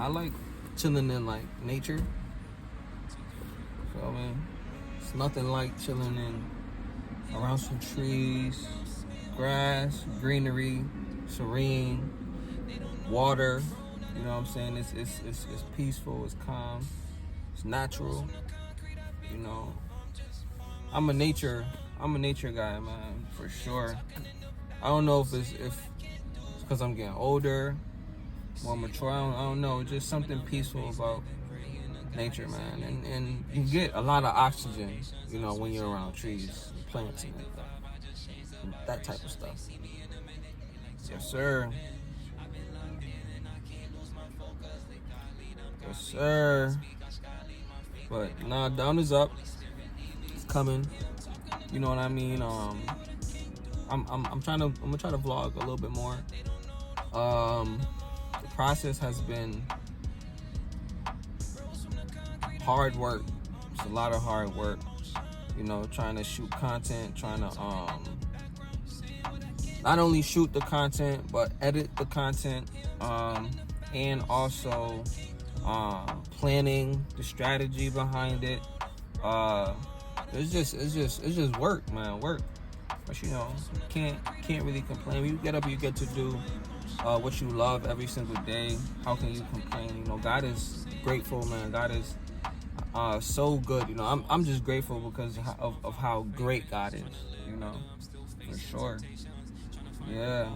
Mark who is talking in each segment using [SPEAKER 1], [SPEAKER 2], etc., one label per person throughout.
[SPEAKER 1] I like chilling in like nature. Feel me? It's nothing like chilling in around some trees, grass, greenery, serene, water. You know what I'm saying? It's peaceful, it's calm, it's natural. You know, I'm a nature I'm a nature guy, man, for sure. I don't know if it's because I'm getting older, more mature. I don't know. It's just something peaceful about nature, man. And you get a lot of oxygen, you know, when you're around trees, plants, and that type of stuff. Yes, sir. Yes, sir. But nah, down is up. It's coming. You know what I mean? I'm gonna try to vlog a little bit more. The process has been hard work. It's a lot of hard work. You know, trying to shoot content, trying to not only shoot the content but edit the content, and also planning the strategy behind it. It's just work, man, work. But you know, can't really complain. When you get up, you get to do what you love every single day. How can you complain? You know, God is grateful, man. God is so good. You know, I'm just grateful because of how great God is. You know, for sure. Yeah,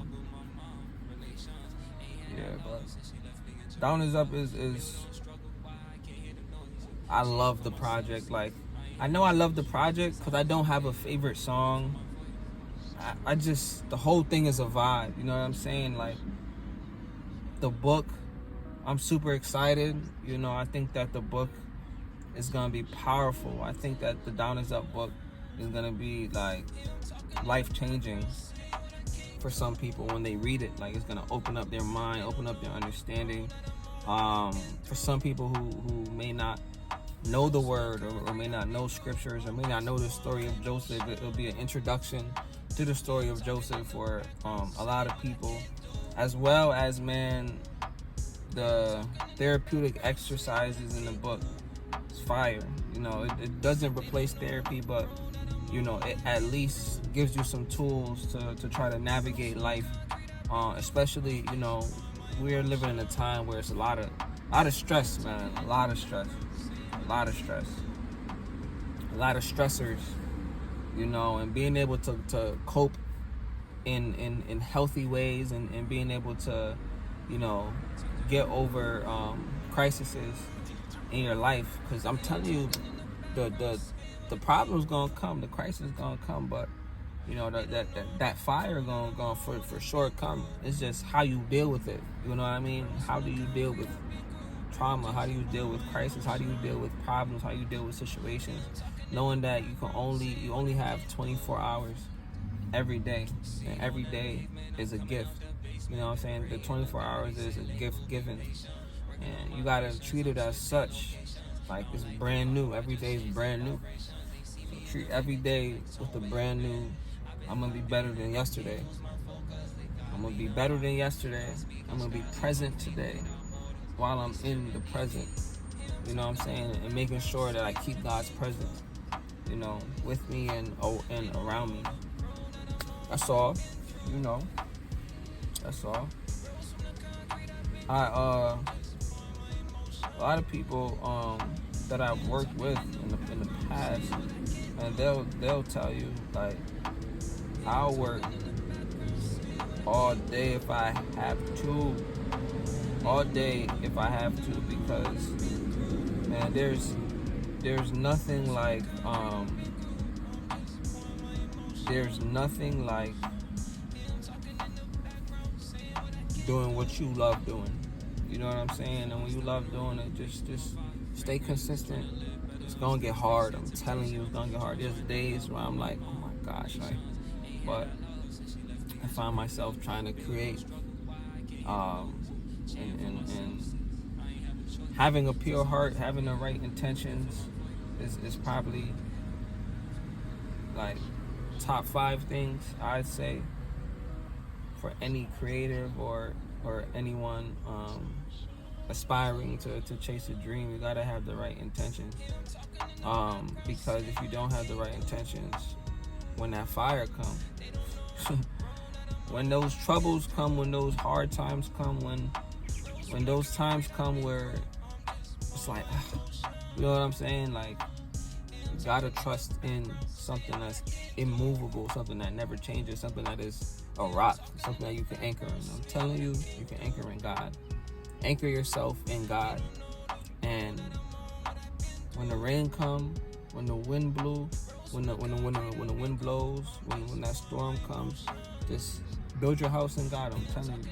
[SPEAKER 1] yeah. But down is up is I love the project. Like, I know I love the project because I don't have a favorite song. I just, the whole thing is a vibe. You know what I'm saying? Like, the book, I'm super excited. You know, I think that the book is gonna be powerful. I think that the Down is Up book is gonna be like life changing for some people when they read it. Like, it's gonna open up their mind, open up their understanding. For some people who may not know the word, or may not know scriptures, or may not know the story of Joseph, it'll be an introduction to the story of Joseph for a lot of people, as well as, man, the therapeutic exercises in the book. It's fire. You know, it doesn't replace therapy, but you know, it at least gives you some tools to try to navigate life. Especially, you know, we're living in a time where it's a lot of stress, man. A lot of stress, a lot of stressors. You know, and being able to cope in healthy ways, and being able to, you know, get over crises in your life. Because I'm telling you, the problem's gonna come, the crisis is gonna come, but you know, that fire gonna for sure come. It's just how you deal with it. You know what I mean? How do you deal with trauma? How do you deal with crisis? How do you deal with problems? How do you deal with situations? Knowing that you only have 24 hours every day, and every day is a gift. You know what I'm saying? The 24 hours is a gift given, and you gotta treat it as such. Like, it's brand new. Every day is brand new. So treat every day with a brand new. I'm gonna be better than yesterday. I'm gonna be better than yesterday. I'm gonna be present today while I'm in the present. You know what I'm saying? And making sure that I keep God's presence, you know, with me and around me. That's all. You know. That's all. A lot of people that I've worked with in the past, and they'll tell you, like, I'll work all day if I have to. All day if I have to, because, man, there's nothing like doing what you love doing. You know what I'm saying? And when you love doing it, just stay consistent. It's gonna get hard. I'm telling you, it's gonna get hard. There's days where I'm like, oh my gosh, like, but I find myself trying to create, and having a pure heart, having the right intentions is probably like top 5 things I'd say for any creative or anyone aspiring to chase a dream, you gotta have the right intentions. Because if you don't have the right intentions, when that fire comes, when those troubles come, when those hard times come, when those times come where it's like, you know what I'm saying? Like, you gotta trust in something that's immovable, something that never changes, something that is a rock, something that you can anchor in. I'm telling you, you can anchor in God. Anchor yourself in God. And when the rain comes, when the wind blew, when the wind blows, when that storm comes, just build your house in God. I'm telling you,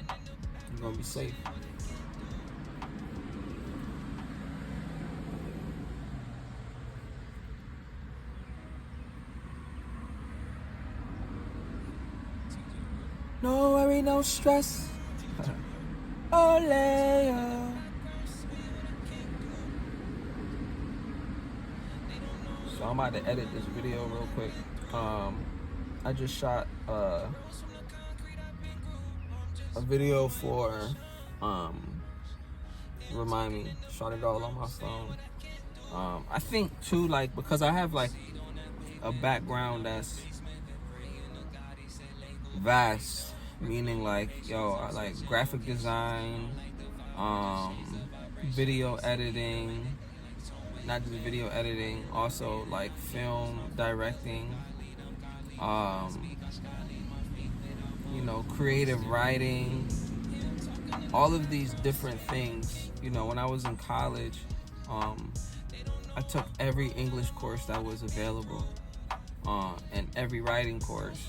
[SPEAKER 1] you're gonna be safe. No worry, no stress. Ole. So I'm about to edit this video real quick. I just shot a video for Remind Me. Shot it all on my phone. I think too, like, because I have like a background that's vast, meaning like, I like graphic design, video editing, not just video editing, also like film directing, creative writing, all of these different things. When I was in college, I took every English course that was available, and every writing course,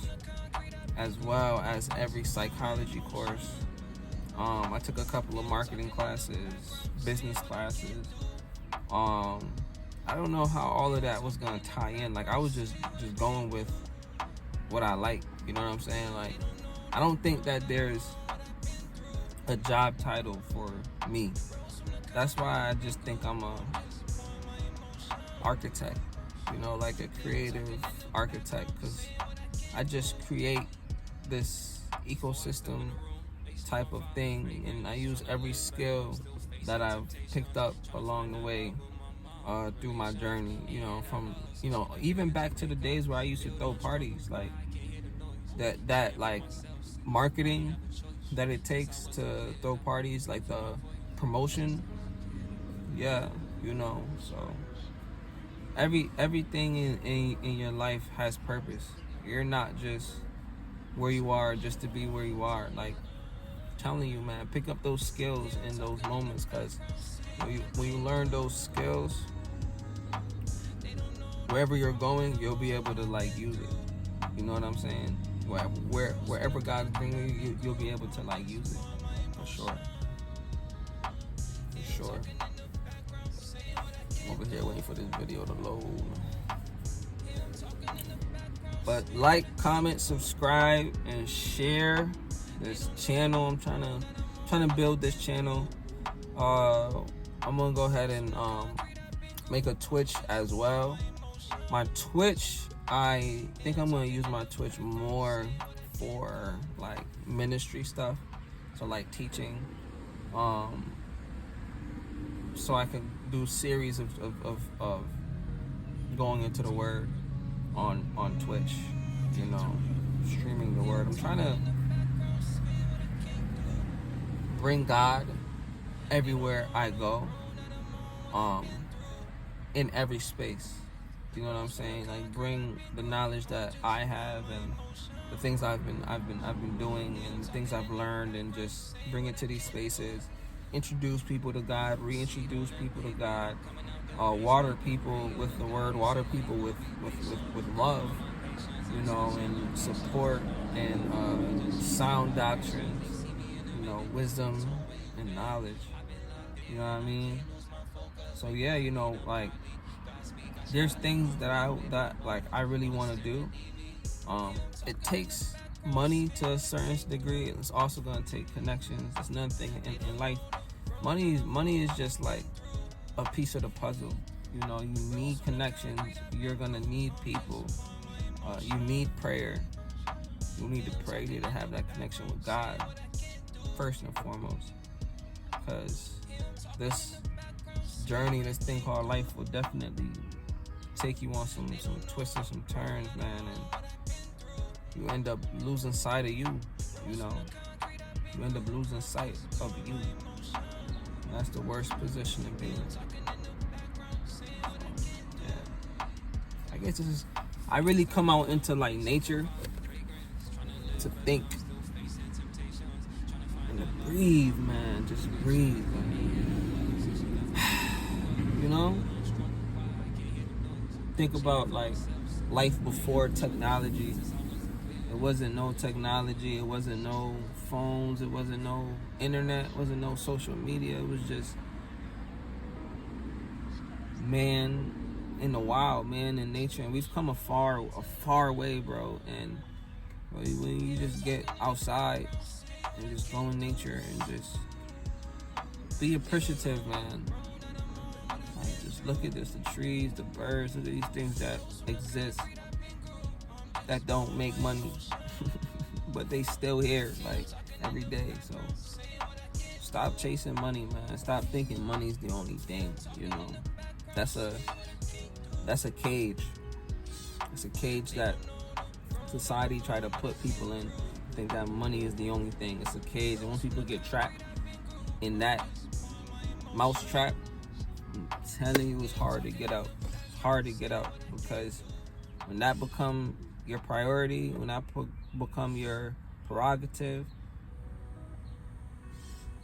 [SPEAKER 1] as well as every psychology course. I took a couple of marketing classes, business classes. I don't know how all of that was gonna tie in. Like, I was just going with what I like. You know what I'm saying? Like, I don't think that there's a job title for me. That's why I just think I'm a architect. Like a creative architect, because I just create this ecosystem type of thing, and I use every skill that I've picked up along the way through my journey, from even back to the days where I used to throw parties, like that like marketing that it takes to throw parties, like the promotion. So everything in your life has purpose. You're not just where you are just to be where you are. Like, telling you, man, pick up those skills in those moments, because when you learn those skills, wherever you're going, you'll be able to like use it. You know what I'm saying? Wherever God's bringing you, you'll be able to like use it, for sure. I'm over here waiting for this video to load. But like, comment, subscribe, and share this channel. I'm trying to build this channel. I'm gonna go ahead and make a Twitch as well. My Twitch, I think I'm gonna use my Twitch more for like ministry stuff, so like teaching, so I can do series of going into the Word on Twitch, streaming the Word. I'm trying to bring God everywhere I go, in every space. You know what I'm saying? Like, bring the knowledge that I have and the things I've been doing and the things I've learned, and just bring it to these spaces. Introduce people to God, reintroduce people to God, water people with the Word, water people with love, and support and sound doctrine, wisdom and knowledge. You know what I mean? So like, there's things that I really want to do. It takes money to a certain degree. It's also gonna take connections. It's another thing in life. Money is just like a piece of the puzzle. You need connections. You're gonna need people. You need prayer. You need to pray. You need to have that connection with God first and foremost, because this journey, this thing called life, will definitely take you on some twists and some turns, man, and you end up losing sight of you. You know, you end up losing sight of you. And that's the worst position to be in. Yeah. I guess this is. I really come out into like nature to think and to breathe, man. Just breathe, man. You know? Think about like life before technology. It wasn't no technology, it wasn't no phones, it wasn't no internet, it wasn't no social media. It was just man in the wild, man in nature. And we've come a far way, bro. And when you just get outside and just go in nature and just be appreciative, man. Like, just look at this, the trees, the birds, these things that exist that don't make money, but they still here, like, every day. So stop chasing money, man. Stop thinking money's the only thing, you know. That's a cage. It's a cage that society try to put people in. Think that money is the only thing. It's a cage, and when people get trapped in that mouse trap, I'm telling you, it's hard to get out. It's hard to get out, because when that become your priority, when that become your prerogative,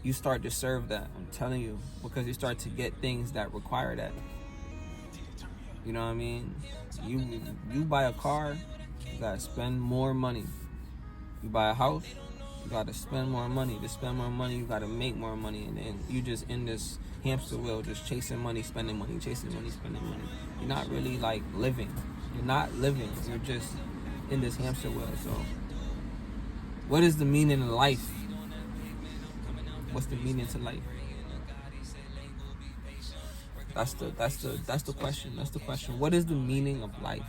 [SPEAKER 1] you start to serve that. I'm telling you, because you start to get things that require that. You know what I mean? You buy a car, you gotta spend more money. You buy a house, you gotta spend more money. To spend more money, you gotta make more money, and then you just in this hamster wheel, just chasing money, spending money, chasing money, spending money. You're not really like living. You're not living. You're just in this hamster wheel. So, what is the meaning of life? What's the meaning to life? That's the question. That's the question. What is the meaning of life?